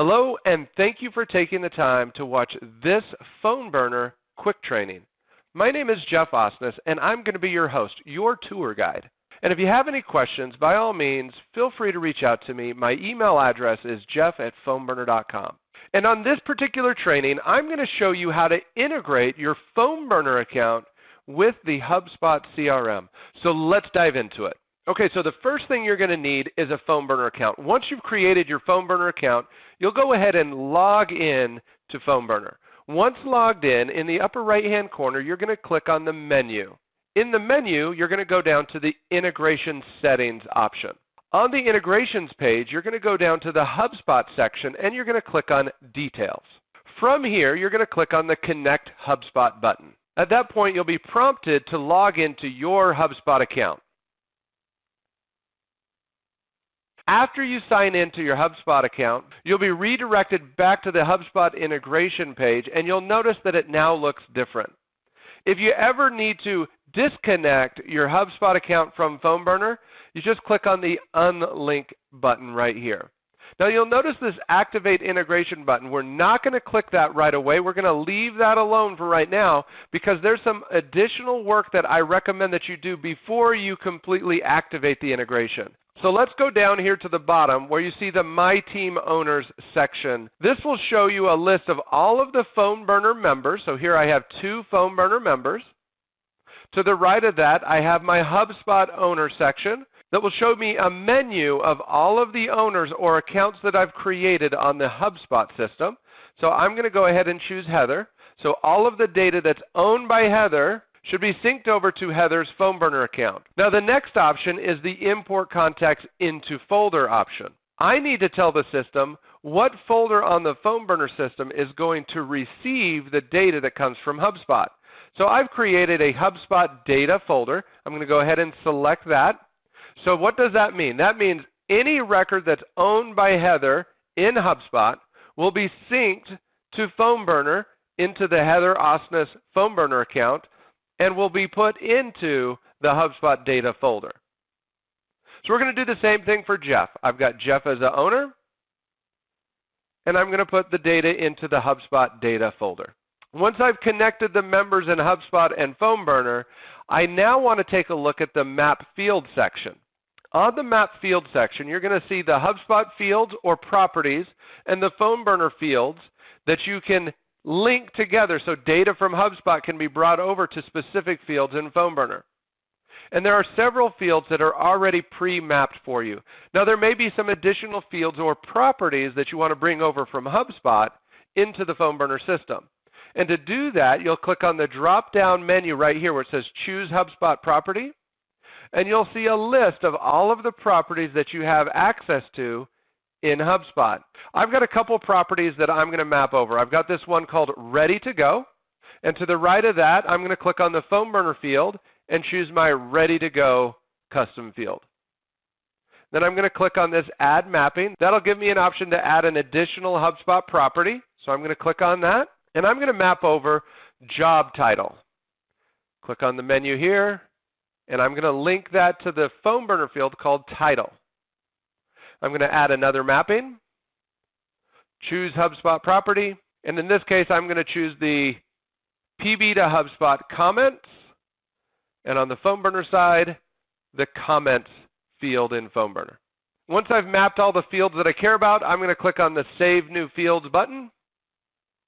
Hello, and thank you for taking the time to watch this PhoneBurner quick training. My name is Jeff Osnes, and I'm going to be your host, your tour guide. And if you have any questions, by all means, feel free to reach out to me. My email address is jeff@phoneburner.com. And on this particular training, I'm going to show you how to integrate your PhoneBurner account with the HubSpot CRM. So let's dive into it. Okay, so the first thing you're going to need is a PhoneBurner account. Once you've created your PhoneBurner account, you'll go ahead and log in to PhoneBurner. Once logged in the upper right-hand corner, you're going to click on the menu. In the menu, you're going to go down to the Integration Settings option. On the Integrations page, you're going to go down to the HubSpot section, and you're going to click on Details. From here, you're going to click on the Connect HubSpot button. At that point, you'll be prompted to log into your HubSpot account. After you sign into your HubSpot account, you'll be redirected back to the HubSpot integration page, and you'll notice that it now looks different. If you ever need to disconnect your HubSpot account from PhoneBurner, you just click on the Unlink button right here. Now you'll notice this Activate Integration button. We're not going to click that right away. We're going to leave that alone for right now because there's some additional work that I recommend that you do before you completely activate the integration. So let's go down here to the bottom where you see the My Team Owners section. This will show you a list of all of the PhoneBurner members. So here I have 2 PhoneBurner members. To the right of that, I have my HubSpot Owner section that will show me a menu of all of the owners or accounts that I've created on the HubSpot system. So I'm going to go ahead and choose Heather. So all of the data that's owned by Heather should be synced over to Heather's PhoneBurner account. Now the next option is the Import Contacts into Folder option. I need to tell the system what folder on the PhoneBurner system is going to receive the data that comes from HubSpot. So I've created a HubSpot data folder. I'm going to go ahead and select that. So what does that mean? That means any record that's owned by Heather in HubSpot will be synced to PhoneBurner into the Heather Osnes PhoneBurner account and will be put into the HubSpot data folder. So we're going to do the same thing for Jeff. I've got Jeff as the owner, and I'm going to put the data into the HubSpot data folder. Once I've connected the members in HubSpot and PhoneBurner, I now want to take a look at the Map Field section. On the Map Field section, you're going to see the HubSpot fields or properties and the PhoneBurner fields that you can link together so data from HubSpot can be brought over to specific fields in PhoneBurner. And there are several fields that are already pre-mapped for you. Now there may be some additional fields or properties that you want to bring over from HubSpot into the PhoneBurner system. And to do that, you'll click on the drop-down menu right here where it says Choose HubSpot Property, and you'll see a list of all of the properties that you have access to in HubSpot. I've got a couple properties that I'm going to map over. I've got this one called Ready to Go, and to the right of that, I'm going to click on the PhoneBurner field and choose my Ready to Go custom field. Then I'm going to click on this Add Mapping. That'll give me an option to add an additional HubSpot property, so I'm going to click on that, and I'm going to map over Job Title. Click on the menu here, and I'm going to link that to the PhoneBurner field called Title. I'm going to add another mapping, choose HubSpot property, and in this case, I'm going to choose the PB to HubSpot comments, and on the PhoneBurner side, the comments field in PhoneBurner. Once I've mapped all the fields that I care about, I'm going to click on the Save New Fields button.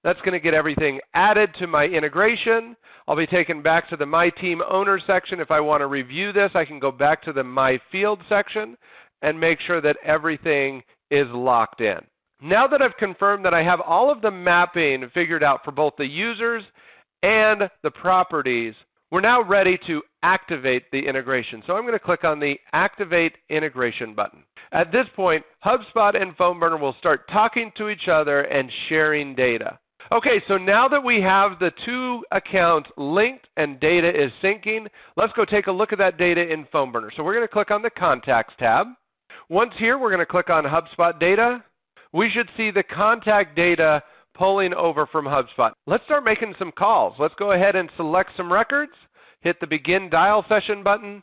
That's going to get everything added to my integration. I'll be taken back to the My Team Owner section. If I want to review this, I can go back to the My Field section and make sure that everything is locked in. Now that I've confirmed that I have all of the mapping figured out for both the users and the properties, we're now ready to activate the integration. So I'm going to click on the Activate Integration button. At this point, HubSpot and PhoneBurner will start talking to each other and sharing data. Okay, so now that we have the 2 accounts linked and data is syncing, let's go take a look at that data in PhoneBurner. So we're going to click on the Contacts tab. Once here, we're going to click on HubSpot data. We should see the contact data pulling over from HubSpot. Let's start making some calls. Let's go ahead and select some records, hit the Begin Dial Session button,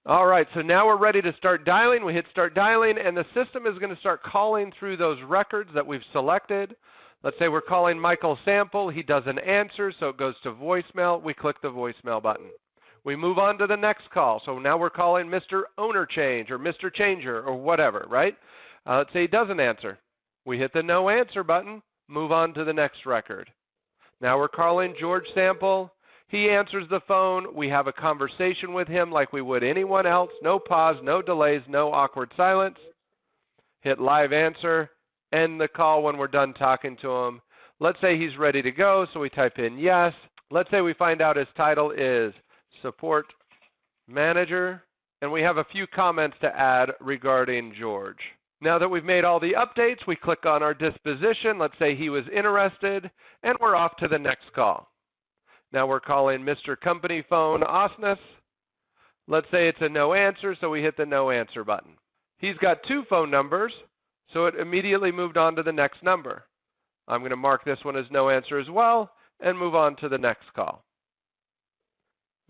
All right, so now we're ready to start dialing. We hit start dialing, and the system is going to start calling through those records that we've selected. Let's say we're calling Michael Sample. He doesn't answer, so it goes to voicemail. We click the voicemail button. We move on to the next call. So now we're calling Mr. Owner Change or Mr. Changer or whatever, right? Let's say he doesn't answer. We hit the no answer button, move on to the next record. Now we're calling George Sample. He answers the phone. We have a conversation with him like we would anyone else. No pause, no delays, no awkward silence. Hit live answer. End the call when we're done talking to him. Let's say he's ready to go, so we type in yes. Let's say we find out his title is Support Manager, and we have a few comments to add regarding George. Now that we've made all the updates, we click on our disposition. Let's say he was interested, and we're off to the next call. Now we're calling Mr. Company Phone Osnes. Let's say it's a no answer, so we hit the no answer button. He's got two phone numbers, so it immediately moved on to the next number. I'm going to mark this one as no answer as well and move on to the next call.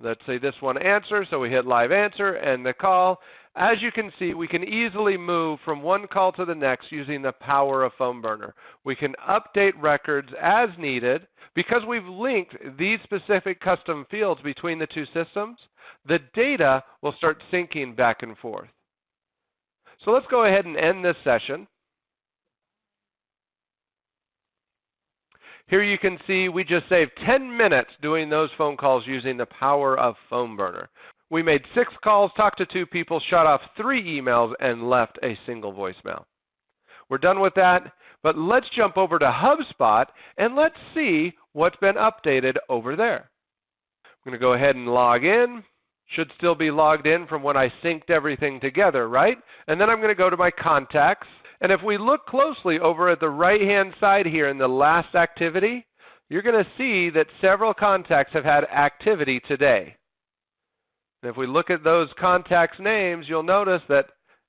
Let's say this one answers, so we hit live answer and the call. As you can see, we can easily move from one call to the next using the power of PhoneBurner. We can update records as needed. Because we've linked these specific custom fields between the two systems, the data will start syncing back and forth. So let's go ahead and end this session. Here you can see we just saved 10 minutes doing those phone calls using the power of PhoneBurner. We made 6 calls, talked to 2 people, shot off 3 emails, and left a single voicemail. We're done with that, but let's jump over to HubSpot and let's see what's been updated over there. I'm going to go ahead and log in. Should still be logged in from when I synced everything together, right? And then I'm going to go to my contacts. And if we look closely over at the right-hand side here in the last activity, you're going to see that several contacts have had activity today. And if we look at those contacts' names, you'll notice that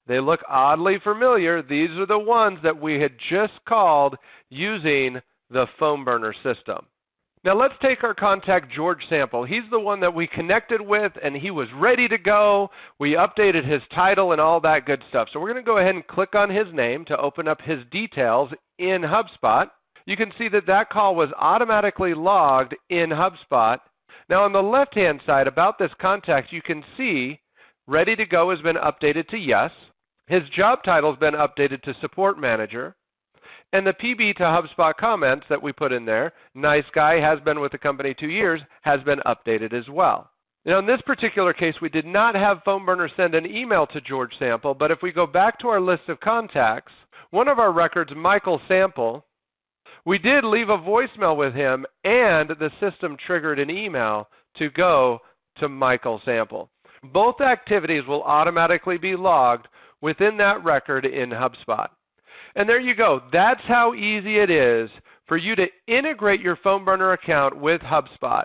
they look oddly familiar. These are the ones that we had just called using the PhoneBurner system. Now let's take our contact George Sample. He's the one that we connected with and he was ready to go. We updated his title and all that good stuff. So we're going to go ahead and click on his name to open up his details in HubSpot. You can see that that call was automatically logged in HubSpot. Now on the left-hand side about this contact, you can see ready to go has been updated to yes. His job title has been updated to Support Manager. And the PB to HubSpot comments that we put in there, nice guy, has been with the company 2 years, has been updated as well. Now in this particular case, we did not have PhoneBurner send an email to George Sample, but if we go back to our list of contacts, one of our records, Michael Sample, we did leave a voicemail with him and the system triggered an email to go to Michael Sample. Both activities will automatically be logged within that record in HubSpot. And there you go. That's how easy it is for you to integrate your PhoneBurner account with HubSpot.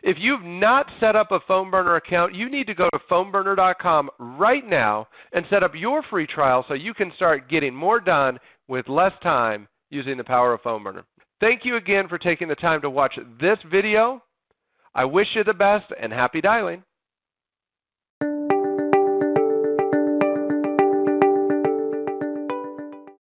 If you've not set up a PhoneBurner account, you need to go to PhoneBurner.com right now and set up your free trial so you can start getting more done with less time using the power of PhoneBurner. Thank you again for taking the time to watch this video. I wish you the best and happy dialing.